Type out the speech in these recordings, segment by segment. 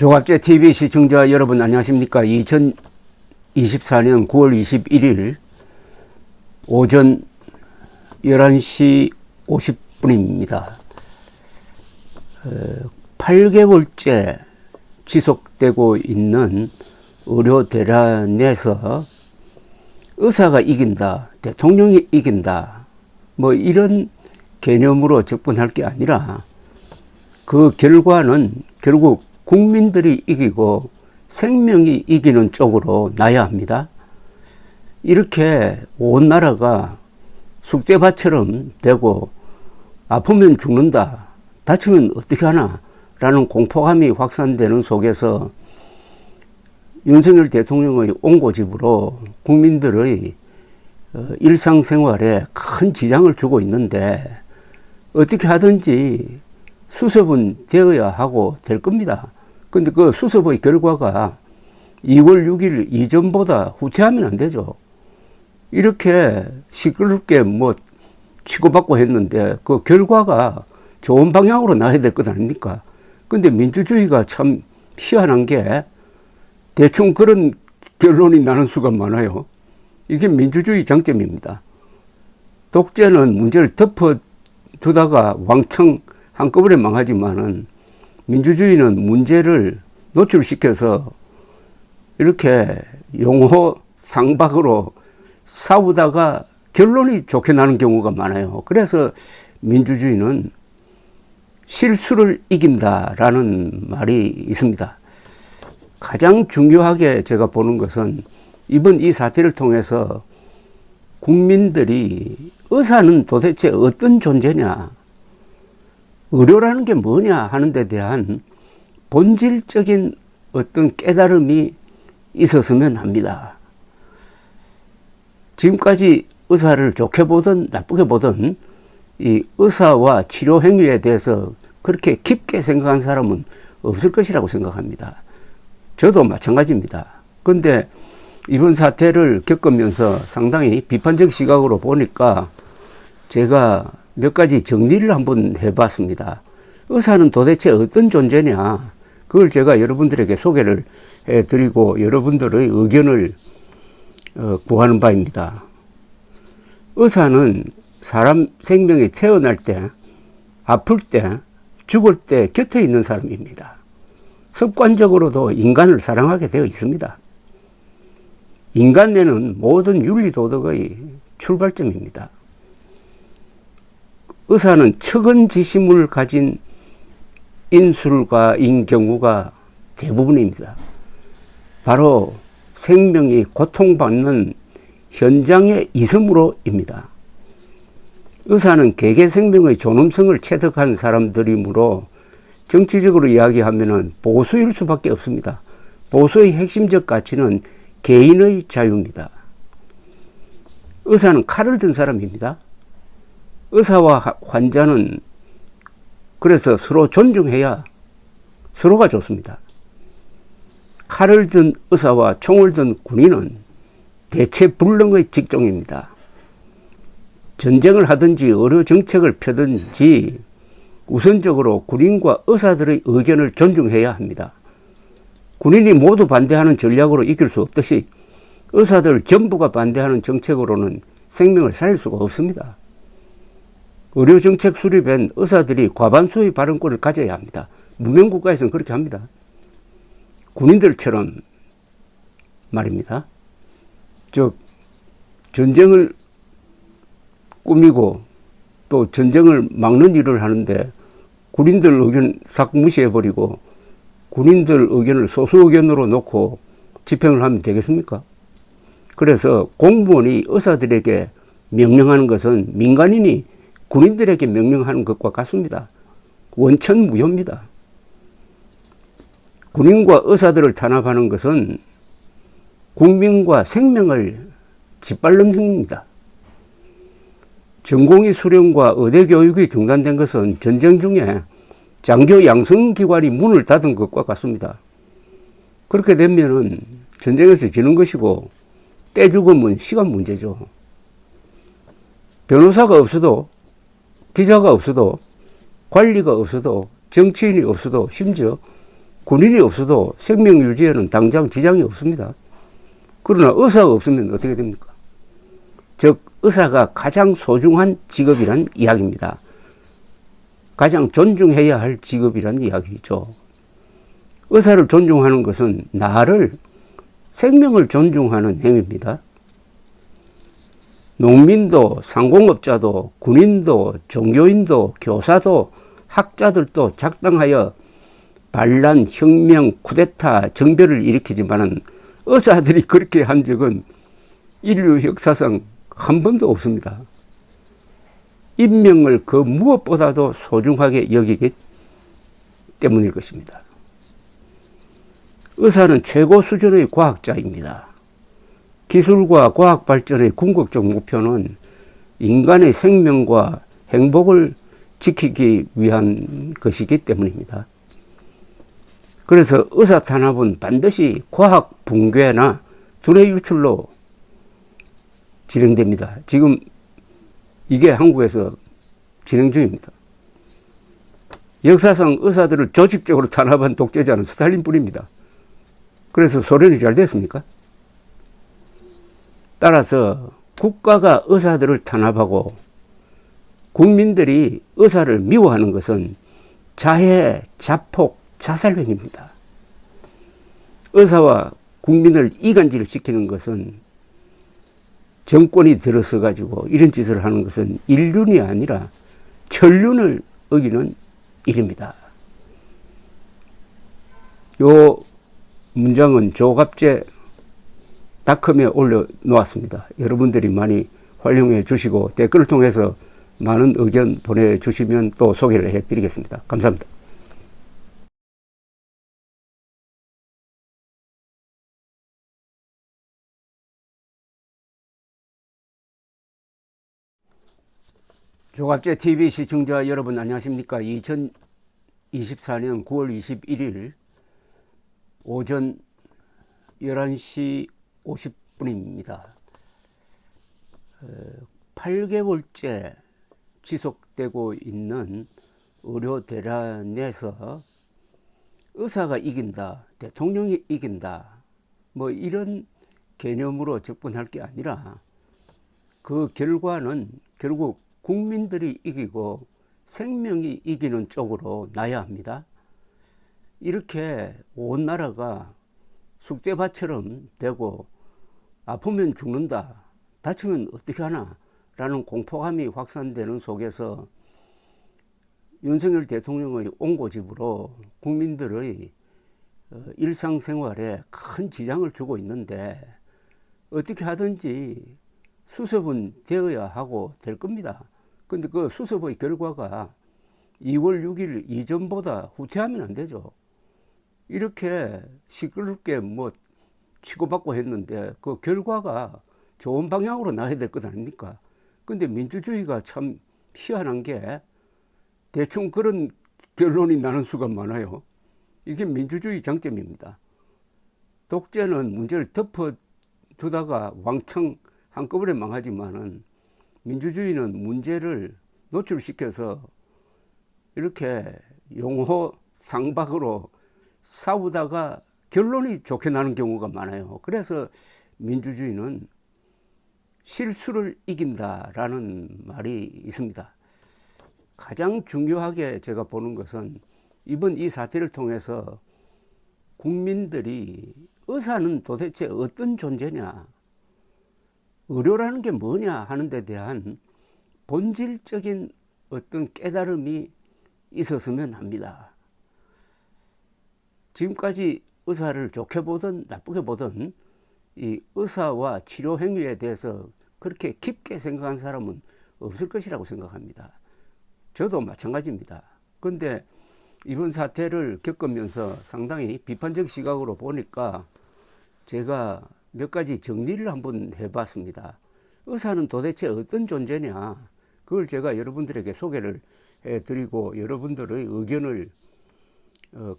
조갑제 TV 시청자 여러분 안녕하십니까. 2024년 9월 21일 오전 11시 50분입니다. 8개월째 지속되고 있는 의료 대란에서 의사가 이긴다, 대통령이 이긴다, 뭐 이런 개념으로 접근할 게 아니라 그 결과는 결국 국민들이 이기고 생명이 이기는 쪽으로 나야 합니다. 이렇게 온 나라가 쑥대밭처럼 되고 아프면 죽는다, 다치면 어떻게 하나 라는 공포감이 확산되는 속에서 윤석열 대통령의 온고집으로 국민들의 일상생활에 큰 지장을 주고 있는데 어떻게 하든지 수습은 되어야 하고 될 겁니다. 근데 그 수습의 결과가 2월 6일 이전보다 후퇴하면 안 되죠. 이렇게 시끄럽게 뭐 치고받고 했는데 그 결과가 좋은 방향으로 나야 될 것 아닙니까? 근데 민주주의가 참 희한한 게 대충 그런 결론이 나는 수가 많아요. 이게 민주주의 장점입니다. 독재는 문제를 덮어두다가 왕창 한꺼번에 망하지만은 민주주의는 문제를 노출시켜서 이렇게 용호 상박으로 싸우다가 결론이 좋게 나는 경우가 많아요. 그래서 민주주의는 실수를 이긴다라는 말이 있습니다. 가장 중요하게 제가 보는 것은 이번 이 사태를 통해서 국민들이 의사는 도대체 어떤 존재냐, 의료라는 게 뭐냐 하는 데 대한 본질적인 어떤 깨달음이 있었으면 합니다. 지금까지 의사를 좋게 보든 나쁘게 보든 이 의사와 치료 행위에 대해서 그렇게 깊게 생각한 사람은 없을 것이라고 생각합니다. 저도 마찬가지입니다. 그런데 이번 사태를 겪으면서 상당히 비판적 시각으로 보니까 제가 몇 가지 정리를 한번 해봤습니다. 의사는 도대체 어떤 존재냐, 그걸 제가 여러분들에게 소개를 해드리고 여러분들의 의견을 구하는 바입니다. 의사는 사람 생명이 태어날 때, 아플 때, 죽을 때 곁에 있는 사람입니다. 습관적으로도 인간을 사랑하게 되어 있습니다. 인간에는 모든 윤리도덕의 출발점입니다. 의사는 척은지심을 가진 인술과인 경우가 대부분입니다. 바로 생명이 고통받는 현장의 이섬으로입니다. 의사는 개개 생명의 존엄성을 체득한 사람들이므로 정치적으로 이야기하면 보수일 수밖에 없습니다. 보수의 핵심적 가치는 개인의 자유입니다. 의사는 칼을 든 사람입니다. 의사와 환자는 그래서 서로 존중해야 서로가 좋습니다. 칼을 든 의사와 총을 든 군인은 대체불능의 직종입니다. 전쟁을 하든지 의료 정책을 펴든지 우선적으로 군인과 의사들의 의견을 존중해야 합니다. 군인이 모두 반대하는 전략으로 이길 수 없듯이 의사들 전부가 반대하는 정책으로는 생명을 살릴 수가 없습니다. 의료정책 수립엔 의사들이 과반수의 발언권을 가져야 합니다. 문명국가에서는 그렇게 합니다. 군인들처럼 말입니다. 전쟁을 꾸미고 또 전쟁을 막는 일을 하는데 군인들 의견 싹 무시해버리고 군인들 의견을 소수 의견으로 놓고 집행을 하면 되겠습니까? 그래서 공무원이 의사들에게 명령하는 것은 민간인이 군인들에게 명령하는 것과 같습니다. 원천무효입니다. 군인과 의사들을 탄압하는 것은 국민과 생명을 짓밟는 행위입니다. 전공의 수련과 의대 교육이 중단된 것은 전쟁 중에 장교 양성기관이 문을 닫은 것과 같습니다. 그렇게 되면은 전쟁에서 지는 것이고 때 죽으면 시간 문제죠. 변호사가 없어도, 기자가 없어도, 관리가 없어도, 정치인이 없어도, 심지어 군인이 없어도 생명 유지에는 당장 지장이 없습니다. 그러나 의사가 없으면 어떻게 됩니까? 즉 의사가 가장 소중한 직업이란 이야기입니다. 가장 존중해야 할 직업이란 이야기죠. 의사를 존중하는 것은 나를, 생명을 존중하는 행위입니다. 농민도, 상공업자도, 군인도, 종교인도, 교사도, 학자들도 작당하여 반란, 혁명, 쿠데타, 정변을 일으키지만은 의사들이 그렇게 한 적은 인류 역사상 한 번도 없습니다. 인명을 그 무엇보다도 소중하게 여기기 때문일 것입니다. 의사는 최고 수준의 과학자입니다. 기술과 과학 발전의 궁극적 목표는 인간의 생명과 행복을 지키기 위한 것이기 때문입니다. 그래서 의사 탄압은 반드시 과학 붕괴나 두뇌 유출로 진행됩니다. 지금 이게 한국에서 진행 중입니다. 역사상 의사들을 조직적으로 탄압한 독재자는 스탈린뿐입니다. 그래서 소련이 잘 됐습니까? 따라서 국가가 의사들을 탄압하고 국민들이 의사를 미워하는 것은 자해, 자폭, 자살행위입니다. 의사와 국민을 이간질시키는 것은, 정권이 들어서 가지고 이런 짓을 하는 것은 인륜이 아니라 천륜을 어기는 일입니다. 요 문장은 조갑제닷컴에 올려놓았습니다. 여러분들이 많이 활용해 주시고 댓글을 통해서 많은 의견 보내주시면 또 소개를 해드리겠습니다. 감사합니다. 조갑제 TV 시청자 여러분 안녕하십니까? 2024년 9월 21일 오전 11시 50분입니다. 8개월째 지속되고 있는 의료 대란에서 의사가 이긴다, 대통령이 이긴다, 뭐 이런 개념으로 접근할 게 아니라 그 결과는 결국 국민들이 이기고 생명이 이기는 쪽으로 나야 합니다. 이렇게 온 나라가 쑥대밭처럼 되고 아프면 죽는다, 다치면 어떻게 하나 라는 공포감이 확산되는 속에서 윤석열 대통령의 온고집으로 국민들의 일상생활에 큰 지장을 주고 있는데 어떻게 하든지 수습은 되어야 하고 될 겁니다. 근데 그 수습의 결과가 2월 6일 이전보다 후퇴하면 안 되죠. 이렇게 시끄럽게 뭐 치고받고 했는데 그 결과가 좋은 방향으로 나야 될 것 아닙니까? 근데 민주주의가 참 희한한 게 대충 그런 결론이 나는 수가 많아요. 이게 민주주의 장점입니다. 독재는 문제를 덮어두다가 왕창 한꺼번에 망하지만은 민주주의는 문제를 노출시켜서 이렇게 용호 상박으로 싸우다가 결론이 좋게 나는 경우가 많아요. 그래서 민주주의는 실수를 이긴다라는 말이 있습니다. 가장 중요하게 제가 보는 것은 이번 이 사태를 통해서 국민들이 의사는 도대체 어떤 존재냐, 의료라는 게 뭐냐 하는 데 대한 본질적인 어떤 깨달음이 있었으면 합니다. 지금까지 의사를 좋게 보든 나쁘게 보든 이 의사와 치료 행위에 대해서 그렇게 깊게 생각한 사람은 없을 것이라고 생각합니다. 저도 마찬가지입니다. 그런데 이번 사태를 겪으면서 상당히 비판적 시각으로 보니까 제가 몇 가지 정리를 한번 해봤습니다. 의사는 도대체 어떤 존재냐, 그걸 제가 여러분들에게 소개를 해드리고 여러분들의 의견을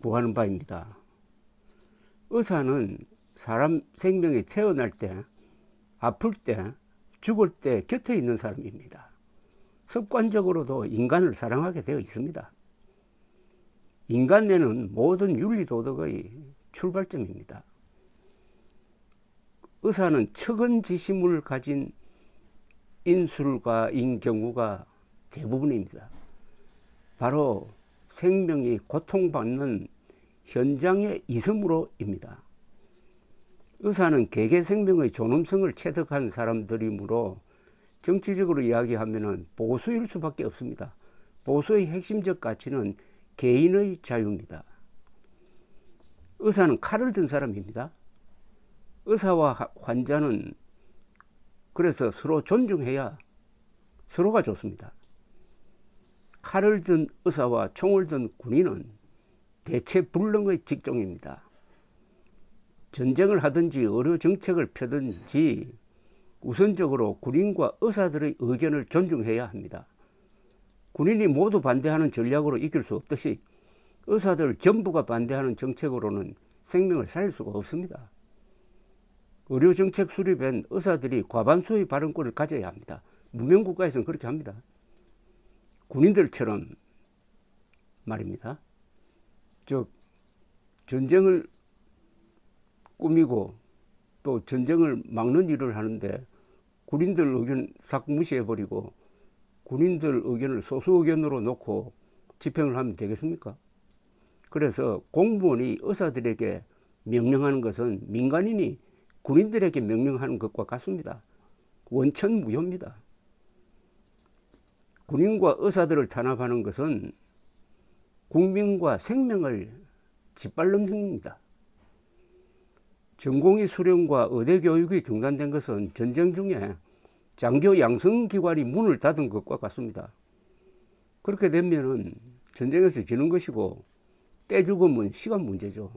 구하는 바입니다. 의사는 사람 생명이 태어날 때, 아플 때, 죽을 때 곁에 있는 사람입니다. 습관적으로도 인간을 사랑하게 되어 있습니다. 인간 뇌는 모든 윤리도덕의 출발점입니다. 의사는 척은지심을 가진 인술과인 경우가 대부분입니다. 바로 생명이 고통받는 현장의 이섬으로입니다. 의사는 개개 생명의 존엄성을 체득한 사람들이므로 정치적으로 이야기하면 보수일 수밖에 없습니다. 보수의 핵심적 가치는 개인의 자유입니다. 의사는 칼을 든 사람입니다. 의사와 환자는 그래서 서로 존중해야 서로가 좋습니다. 칼을 든 의사와 총을 든 군인은 대체불능의 직종입니다. 전쟁을 하든지 의료 정책을 펴든지 우선적으로 군인과 의사들의 의견을 존중해야 합니다. 군인이 모두 반대하는 전략으로 이길 수 없듯이 의사들 전부가 반대하는 정책으로는 생명을 살릴 수가 없습니다. 의료정책 수립엔 의사들이 과반수의 발언권을 가져야 합니다. 문명국가에서는 그렇게 합니다. 군인들처럼 말입니다. 즉 전쟁을 꾸미고 또 전쟁을 막는 일을 하는데 군인들 의견 싹 무시해버리고 군인들 의견을 소수 의견으로 놓고 집행을 하면 되겠습니까? 그래서 공무원이 의사들에게 명령하는 것은 민간인이 군인들에게 명령하는 것과 같습니다. 원천무효입니다. 군인과 의사들을 탄압하는 것은 국민과 생명을 짓밟는 행위입니다. 전공의 수련과 의대 교육이 중단된 것은 전쟁 중에 장교 양성기관이 문을 닫은 것과 같습니다. 그렇게 되면은 전쟁에서 지는 것이고 때 죽으면 시간 문제죠.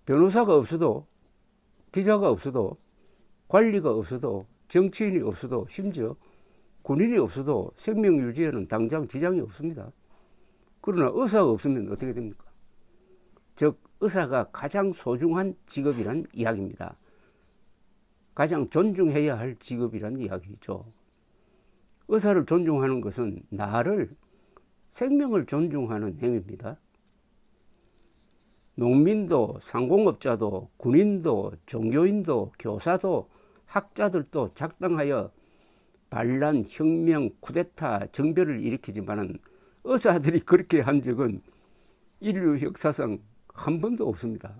변호사가 없어도 기자가 없어도 관리가 없어도 정치인이 없어도 심지어 군인이 없어도 생명 유지에는 당장 지장이 없습니다. 그러나 의사가 없으면 어떻게 됩니까? 즉 의사가 가장 소중한 직업이란 이야기입니다. 가장 존중해야 할 직업이란 이야기죠. 의사를 존중하는 것은 나를 생명을 존중하는 행위입니다. 농민도 상공업자도 군인도 종교인도 교사도 학자들도 작당하여 반란, 혁명, 쿠데타, 정변을 일으키지만은 의사들이 그렇게 한 적은 인류 역사상 한 번도 없습니다.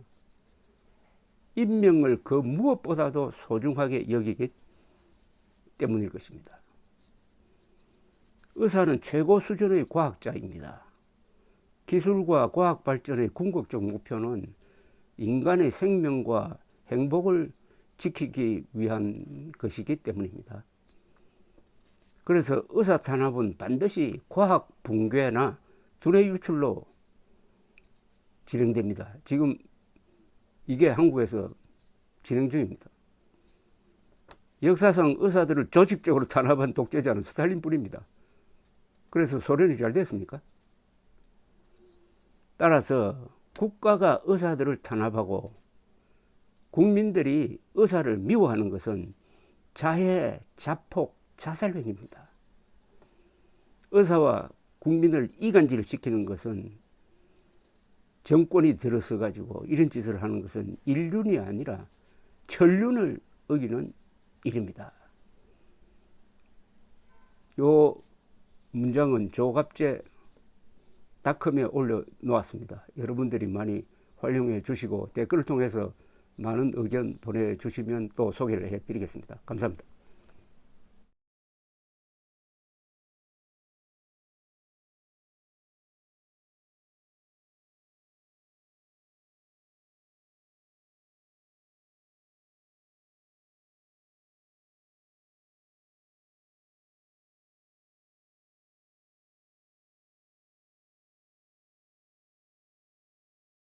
인명을 그 무엇보다도 소중하게 여기기 때문일 것입니다. 의사는 최고 수준의 과학자입니다. 기술과 과학 발전의 궁극적 목표는 인간의 생명과 행복을 지키기 위한 것이기 때문입니다. 그래서 의사 탄압은 반드시 과학 붕괴나 두뇌 유출로 진행됩니다. 지금 이게 한국에서 진행 중입니다. 역사상 의사들을 조직적으로 탄압한 독재자는 스탈린뿐입니다. 그래서 소련이 잘 됐습니까? 따라서 국가가 의사들을 탄압하고 국민들이 의사를 미워하는 것은 자해, 자폭, 자살행위입니다. 의사와 국민을 이간질시키는 것은 정권이 들어서 가지고 이런 짓을 하는 것은 인륜이 아니라 천륜을 어기는 일입니다. 요 문장은 조갑제닷컴에 올려놓았습니다. 여러분들이 많이 활용해 주시고 댓글을 통해서 많은 의견 보내주시면 또 소개를 해드리겠습니다. 감사합니다.